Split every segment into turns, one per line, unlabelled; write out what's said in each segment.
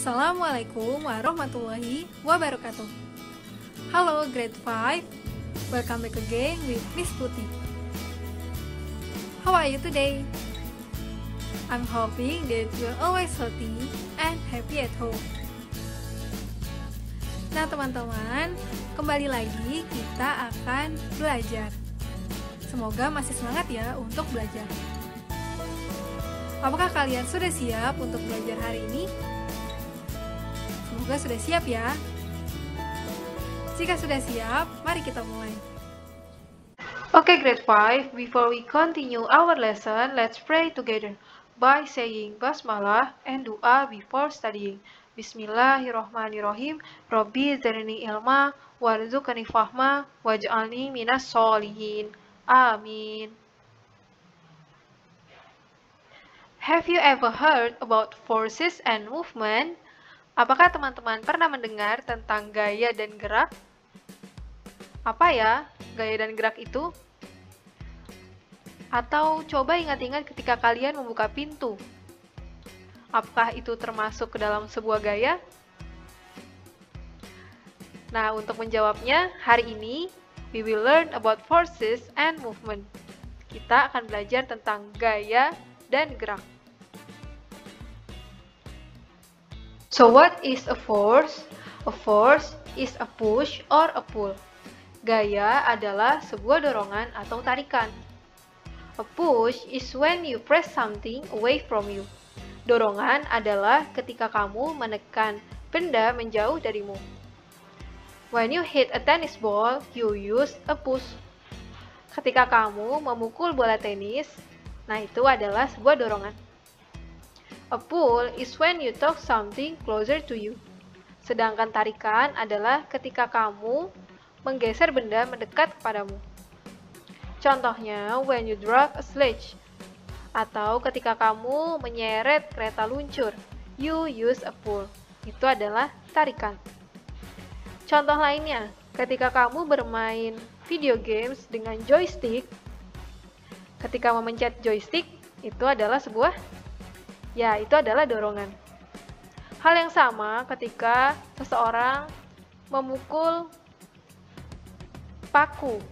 Assalamualaikum warahmatullahi wabarakatuh. Halo grade 5, welcome back again with Miss Putih. How are you today? I'm hoping that you're always healthy and happy at home. Nah teman-teman, kembali lagi kita akan belajar. Semoga masih semangat ya untuk belajar. Apakah kalian sudah siap untuk belajar hari ini? Semoga sudah siap ya. Jika sudah siap, mari kita mulai.
Okay, grade 5, before we continue our lesson, let's pray together by saying basmalah and dua before studying. Bismillahirrahmanirrahim. Rabbi zidni ilma warzuqni fahma waj'alni minas sholihin. Amin. Have you ever heard about forces and movement? Apakah teman-teman pernah mendengar tentang gaya dan gerak? Apa ya gaya dan gerak itu? Atau coba ingat-ingat ketika kalian membuka pintu. Apakah itu termasuk ke dalam sebuah gaya? Nah, untuk menjawabnya, hari ini we will learn about forces and movement. Kita akan belajar tentang gaya dan gerak. So what is a force? A force is a push or a pull. Gaya adalah sebuah dorongan atau tarikan. A push is when you press something away from you. Dorongan adalah ketika kamu menekan benda menjauh darimu. When you hit a tennis ball, you use a push. Ketika kamu memukul bola tenis, nah itu adalah sebuah dorongan. A pull is when you talk something closer to you. Sedangkan tarikan adalah ketika kamu menggeser benda mendekat kepadamu. Contohnya, when you drag a sledge. Atau ketika kamu menyeret kereta luncur, you use a pull. Itu adalah tarikan. Contoh lainnya, ketika kamu bermain video games dengan joystick, ketika memencet joystick, itu adalah itu adalah dorongan. Hal yang sama ketika seseorang memukul paku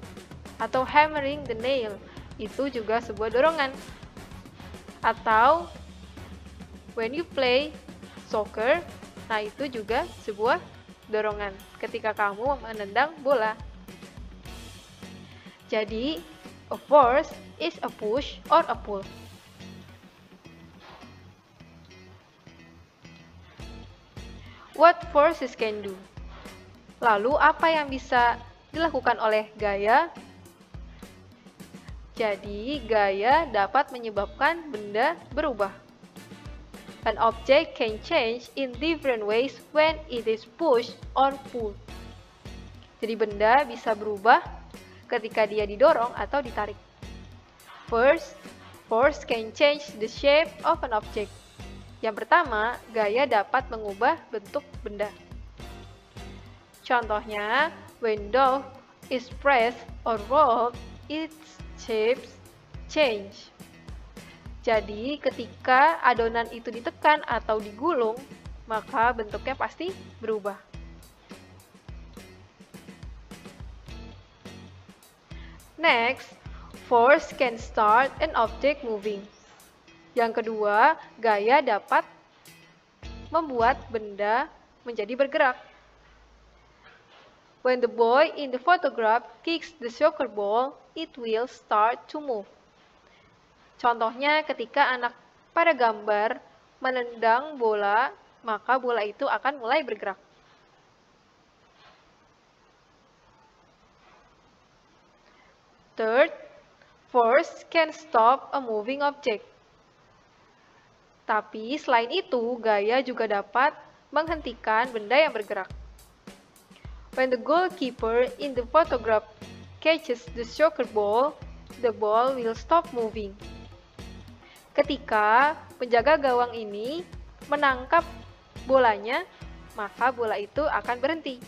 atau hammering the nail, itu juga sebuah dorongan. Atau when you play soccer, nah itu juga sebuah dorongan ketika kamu menendang bola. Jadi, a force is a push or a pull. What forces can do? Lalu apa yang bisa dilakukan oleh gaya? Jadi, gaya dapat menyebabkan benda berubah. An object can change in different ways when it is pushed or pulled. Jadi, benda bisa berubah ketika dia didorong atau ditarik. First, force can change the shape of an object. Yang pertama, gaya dapat mengubah bentuk benda. Contohnya, when dough is pressed or rolled, its shapes change. Jadi, ketika adonan itu ditekan atau digulung, maka bentuknya pasti berubah. Next, force can start an object moving. Yang kedua, gaya dapat membuat benda menjadi bergerak. When the boy in the photograph kicks the soccer ball, it will start to move. Contohnya ketika anak pada gambar menendang bola, maka bola itu akan mulai bergerak. Third, force can stop a moving object. Tapi selain itu, gaya juga dapat menghentikan benda yang bergerak. When the goalkeeper in the photograph catches the soccer ball, the ball will stop moving. Ketika penjaga gawang ini menangkap bolanya, maka bola itu akan berhenti.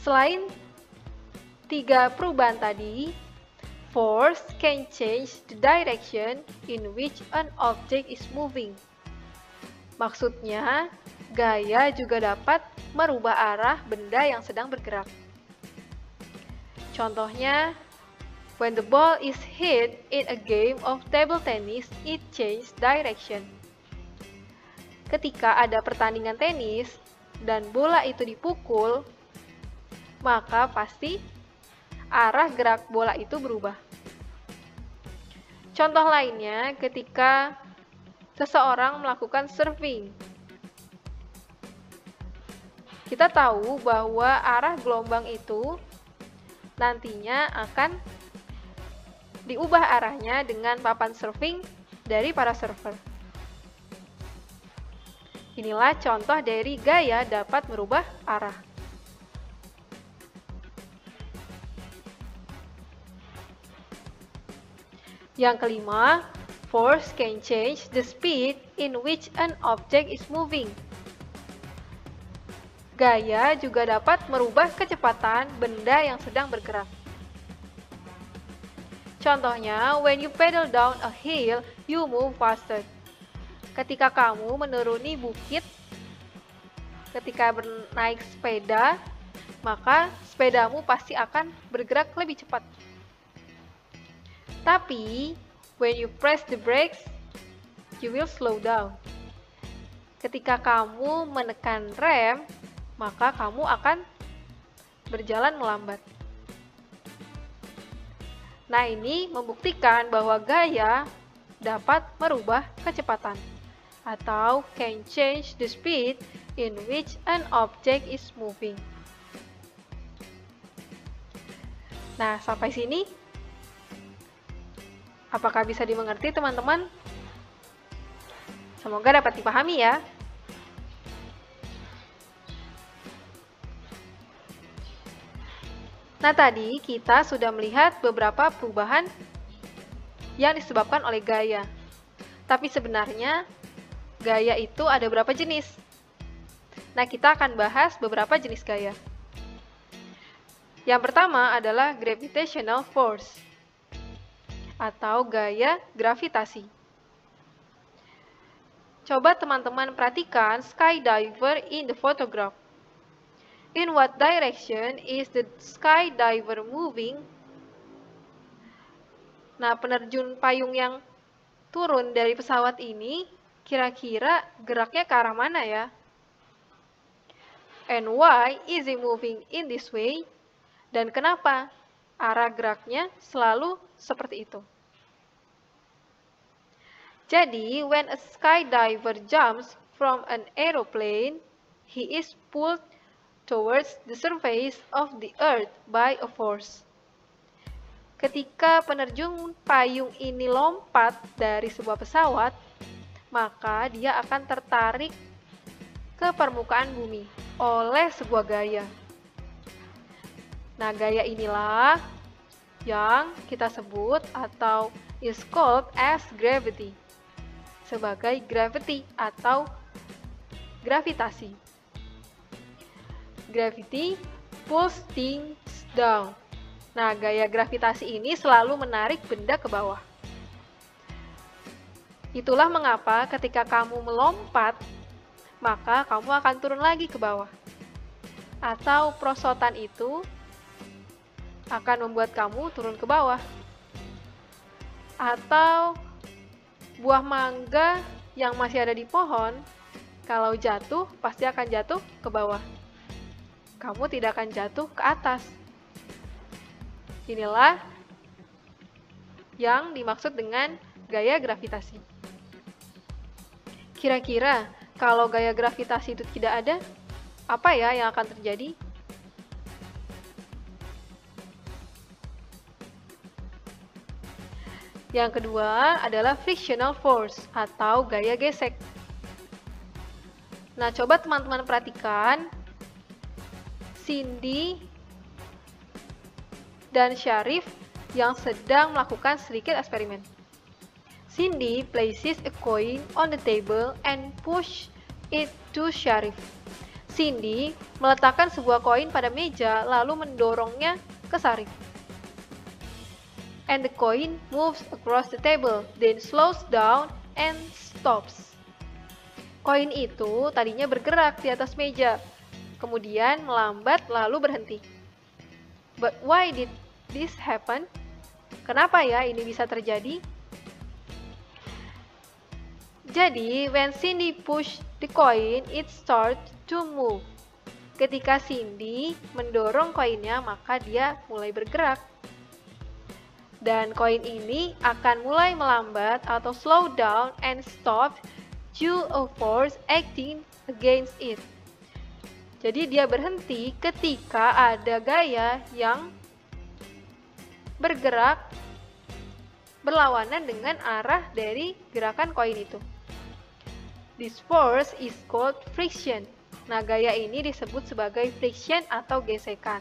Selain tiga perubahan tadi, Force can change the direction in which an object is moving. Maksudnya, gaya juga dapat merubah arah benda yang sedang bergerak. Contohnya, when the ball is hit in a game of table tennis, it changes direction. Ketika ada pertandingan tenis dan bola itu dipukul, maka pasti arah gerak bola itu berubah. Contoh lainnya ketika seseorang melakukan surfing. Kita tahu bahwa arah gelombang itu nantinya akan diubah arahnya dengan papan surfing dari para surfer. Inilah contoh dari gaya dapat merubah arah. Yang kelima, force can change the speed in which an object is moving. Gaya juga dapat merubah kecepatan benda yang sedang bergerak. Contohnya, when you pedal down a hill, you move faster. Ketika kamu menuruni bukit, ketika naik sepeda, maka sepedamu pasti akan bergerak lebih cepat. Tapi, when you press the brakes, you will slow down. Ketika kamu menekan rem, maka kamu akan berjalan melambat. Nah, ini membuktikan bahwa gaya dapat merubah kecepatan atau can change the speed in which an object is moving. Nah, sampai sini apakah bisa dimengerti, teman-teman? Semoga dapat dipahami ya. Nah, tadi kita sudah melihat beberapa perubahan yang disebabkan oleh gaya. Tapi sebenarnya gaya itu ada berapa jenis? Nah, kita akan bahas beberapa jenis gaya. Yang pertama adalah gravitational force atau gaya gravitasi. Coba teman-teman perhatikan skydiver in the photograph. In what direction is the skydiver moving? Nah, penerjun payung yang turun dari pesawat ini kira-kira geraknya ke arah mana ya? And why is he moving in this way? Dan kenapa arah geraknya selalu seperti itu? Jadi, when a skydiver jumps from an aeroplane, he is pulled towards the surface of the earth by a force. Ketika penerjun payung ini lompat dari sebuah pesawat, maka dia akan tertarik ke permukaan bumi oleh sebuah gaya. Nah, gaya inilah yang kita sebut atau is called as gravity, sebagai gravity atau gravitasi. Gravity pulls things down. Nah, gaya gravitasi ini selalu menarik benda ke bawah. Itulah mengapa ketika kamu melompat, maka kamu akan turun lagi ke bawah. Atau perosotan itu akan membuat kamu turun ke bawah. Atau buah mangga yang masih ada di pohon, kalau jatuh pasti akan jatuh ke bawah. Kamu tidak akan jatuh ke atas. Inilah yang dimaksud dengan gaya gravitasi. Kira-kira kalau gaya gravitasi itu tidak ada, apa ya yang akan terjadi? Yang kedua adalah frictional force atau gaya gesek. Nah, coba teman-teman perhatikan Cindy dan Syarif yang sedang melakukan sedikit eksperimen. Cindy places a coin on the table and push it to Syarif. Cindy meletakkan sebuah koin pada meja lalu mendorongnya ke Syarif. and the coin moves across the table, then slows down and stops. Koin itu tadinya bergerak di atas meja, kemudian melambat lalu berhenti. But why did this happen? Kenapa ya ini bisa terjadi? Jadi, when Cindy pushed the coin, it started to move. Ketika Cindy mendorong koinnya, maka dia mulai bergerak. Dan koin ini akan mulai melambat atau slow down and stop due to a force acting against it. Jadi dia berhenti ketika ada gaya yang bergerak berlawanan dengan arah dari gerakan koin itu. This force is called friction. Nah, gaya ini disebut sebagai friction atau gesekan.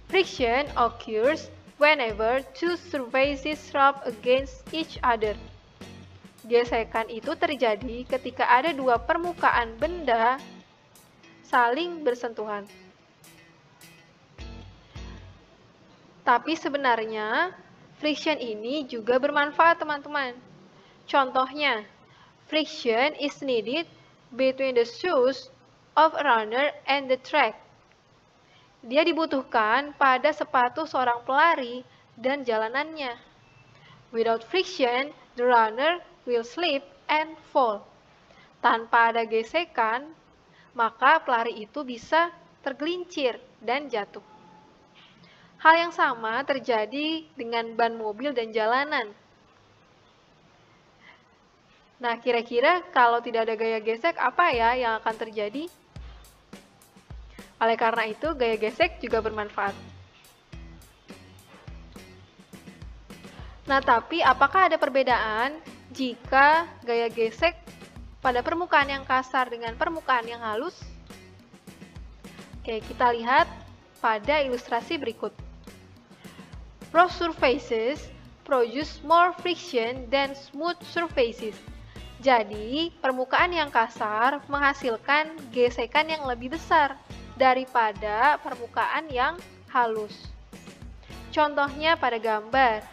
Friction occurs whenever two surfaces rub against each other. Gesekan itu terjadi ketika ada dua permukaan benda saling bersentuhan. Tapi sebenarnya, friction ini juga bermanfaat, teman-teman. Contohnya, friction is needed between the shoes of a runner and the track. Dia dibutuhkan pada sepatu seorang pelari dan jalanannya. Without friction, the runner will slip and fall. Tanpa ada gesekan, maka pelari itu bisa tergelincir dan jatuh. Hal yang sama terjadi dengan ban mobil dan jalanan. Nah, kira-kira kalau tidak ada gaya gesek, apa ya yang akan terjadi? Oleh karena itu, gaya gesek juga bermanfaat. Nah, tapi apakah ada perbedaan jika gaya gesek pada permukaan yang kasar dengan permukaan yang halus? Oke, kita lihat pada ilustrasi berikut. Rough surfaces produce more friction than smooth surfaces. Jadi, permukaan yang kasar menghasilkan gesekan yang lebih besar daripada permukaan yang halus. Contohnya pada gambar.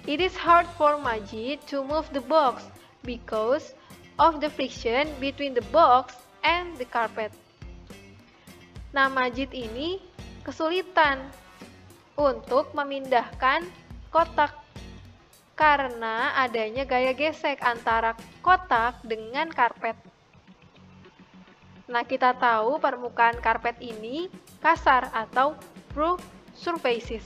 It is hard for Majid to move the box because of the friction between the box and the carpet. Nah, Majid ini kesulitan untuk memindahkan kotak karena adanya gaya gesek antara kotak dengan karpet. Nah, kita tahu permukaan karpet ini kasar atau rough surfaces.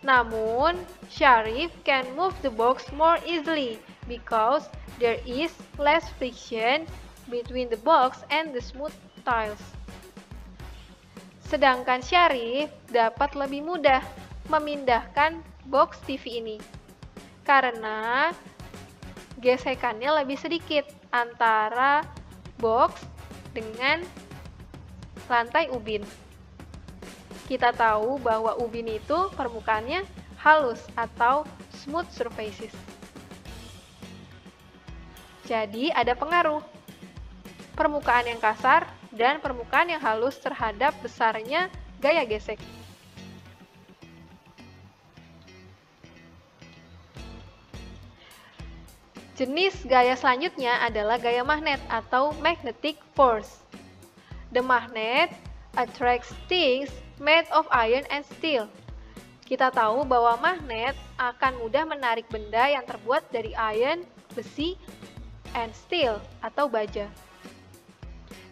Namun, Sharif can move the box more easily because there is less friction between the box and the smooth tiles. Sedangkan Syarif dapat lebih mudah memindahkan box TV ini karena gesekannya lebih sedikit antara box dengan lantai ubin. Kita tahu bahwa ubin itu permukaannya halus atau smooth surfaces. Jadi ada pengaruh permukaan yang kasar dan permukaan yang halus terhadap besarnya gaya gesek. Jenis gaya selanjutnya adalah gaya magnet atau magnetic force. The magnet attracts things made of iron and steel. Kita tahu bahwa magnet akan mudah menarik benda yang terbuat dari iron, besi, and steel atau baja.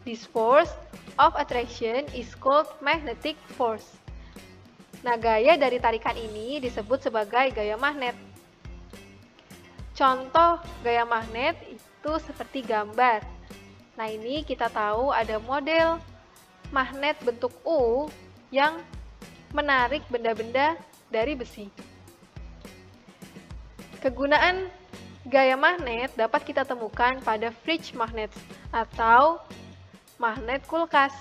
This force of attraction is called magnetic force. Nah, gaya dari tarikan ini disebut sebagai gaya magnet. Contoh gaya magnet itu seperti gambar. Nah, ini kita tahu ada model magnet bentuk U yang menarik benda-benda dari besi. Kegunaan gaya magnet dapat kita temukan pada fridge magnets atau magnet kulkas.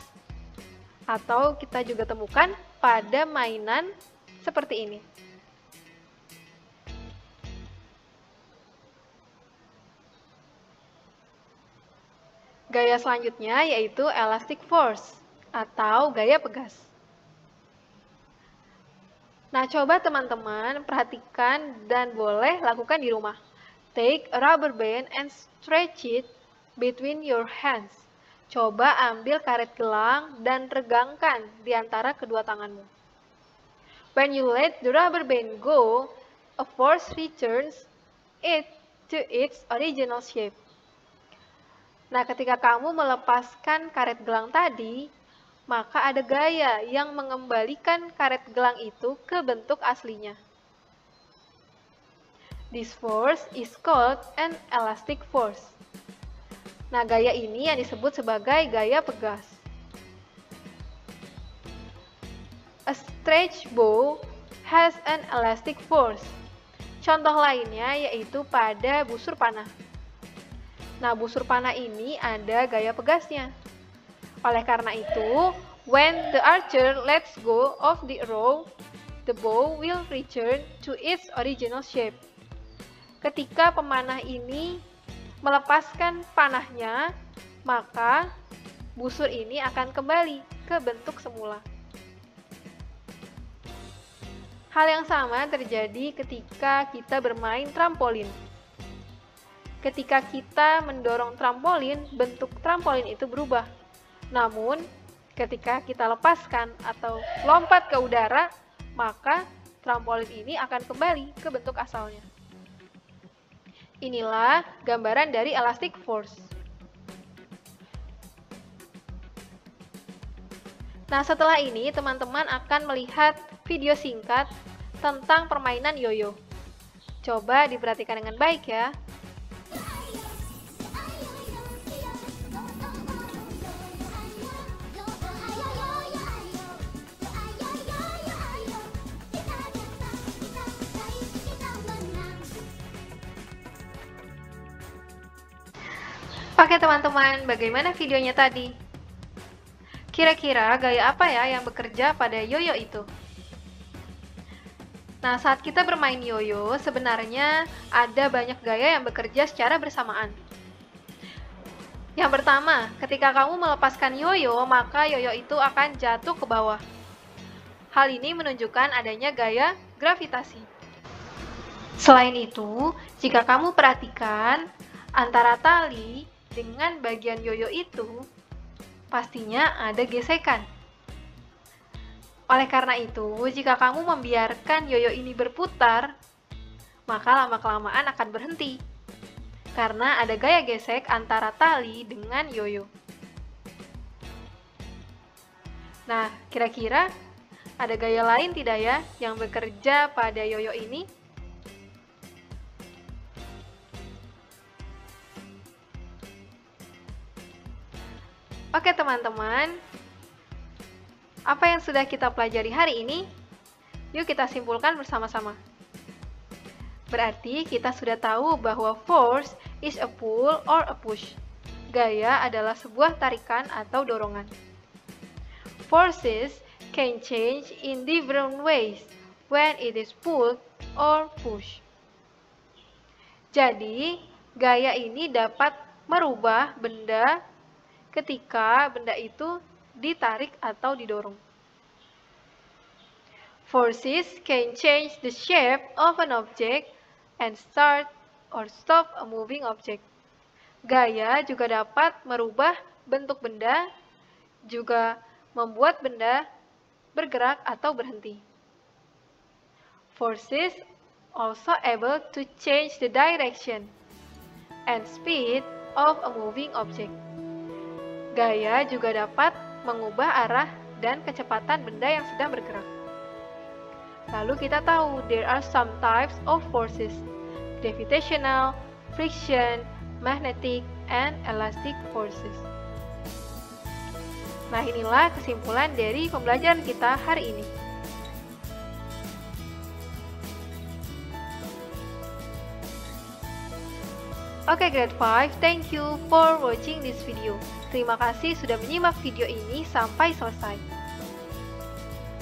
Atau kita juga temukan pada mainan seperti ini. Gaya selanjutnya yaitu elastic force atau gaya pegas. Nah, coba teman-teman perhatikan dan boleh lakukan di rumah. Take a rubber band and stretch it between your hands. Coba ambil karet gelang dan regangkan di antara kedua tanganmu. When you let the rubber band go, a force returns it to its original shape. Nah, ketika kamu melepaskan karet gelang tadi, maka ada gaya yang mengembalikan karet gelang itu ke bentuk aslinya. This force is called an elastic force. Nah, gaya ini yang disebut sebagai gaya pegas. A stretch bow has an elastic force. Contoh lainnya yaitu pada busur panah. Nah, busur panah ini ada gaya pegasnya. Oleh karena itu, when the archer lets go of the arrow, the bow will return to its original shape. Ketika pemanah ini melepaskan panahnya, maka busur ini akan kembali ke bentuk semula. Hal yang sama terjadi ketika kita bermain trampolin. Ketika kita mendorong trampolin, bentuk trampolin itu berubah. Namun, ketika kita lepaskan atau lompat ke udara, maka trampolin ini akan kembali ke bentuk asalnya. Inilah gambaran dari elastic force. Nah, setelah ini teman-teman akan melihat video singkat tentang permainan yoyo. Coba diperhatikan dengan baik ya. Oke teman-teman, bagaimana videonya tadi? Kira-kira gaya apa ya yang bekerja pada yoyo itu? Nah, saat kita bermain yoyo, sebenarnya ada banyak gaya yang bekerja secara bersamaan. Yang pertama, ketika kamu melepaskan yoyo, maka yoyo itu akan jatuh ke bawah. Hal ini menunjukkan adanya gaya gravitasi. Selain itu, jika kamu perhatikan, antara tali dengan bagian yoyo itu, pastinya ada gesekan. Oleh karena itu, jika kamu membiarkan yoyo ini berputar, maka lama-kelamaan akan berhenti. Karena ada gaya gesek antara tali dengan yoyo. Nah, kira-kira ada gaya lain tidak ya yang bekerja pada yoyo ini? Oke teman-teman, apa yang sudah kita pelajari hari ini? Yuk kita simpulkan bersama-sama. Berarti kita sudah tahu bahwa force is a pull or a push. Gaya adalah sebuah tarikan atau dorongan. Forces can change in different ways when it is pulled or pushed. Jadi, gaya ini dapat merubah benda ketika benda itu ditarik atau didorong. Forces can change the shape of an object and start or stop a moving object. Gaya juga dapat merubah bentuk benda, juga membuat benda bergerak atau berhenti. Forces also able to change the direction and speed of a moving object. Gaya juga dapat mengubah arah dan kecepatan benda yang sedang bergerak. Lalu kita tahu there are some types of forces: gravitational, friction, magnetic, and elastic forces. Nah, inilah kesimpulan dari pembelajaran kita hari ini. Oke, grade 5, thank you for watching this video. Terima kasih sudah menyimak video ini sampai selesai.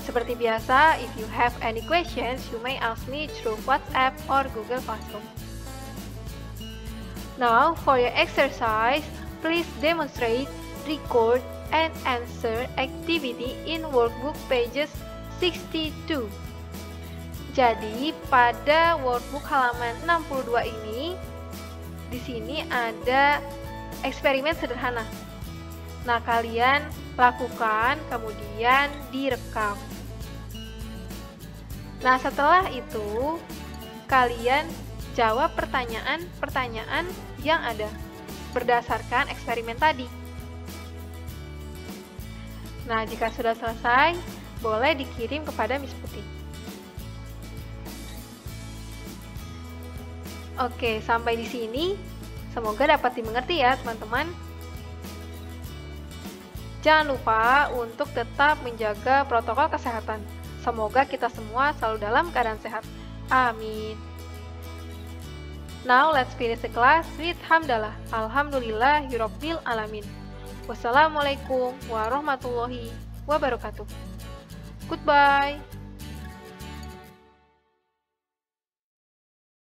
Seperti biasa, if you have any questions, you may ask me through WhatsApp or Google Classroom. Now, for your exercise, please demonstrate record and answer activity in workbook pages 62. Jadi pada workbook halaman 62 ini, di sini ada eksperimen sederhana. Nah, kalian lakukan, kemudian direkam. Nah, setelah itu, kalian jawab pertanyaan-pertanyaan yang ada berdasarkan eksperimen tadi. Nah, jika sudah selesai, boleh dikirim kepada Miss Putih. Oke, sampai di sini. Semoga dapat dimengerti ya, teman-teman. Jangan lupa untuk tetap menjaga protokol kesehatan. Semoga kita semua selalu dalam keadaan sehat. Amin. Now let's finish the class with hamdalah. Alhamdulillahirabbil alamin. Wassalamualaikum warahmatullahi wabarakatuh. Goodbye.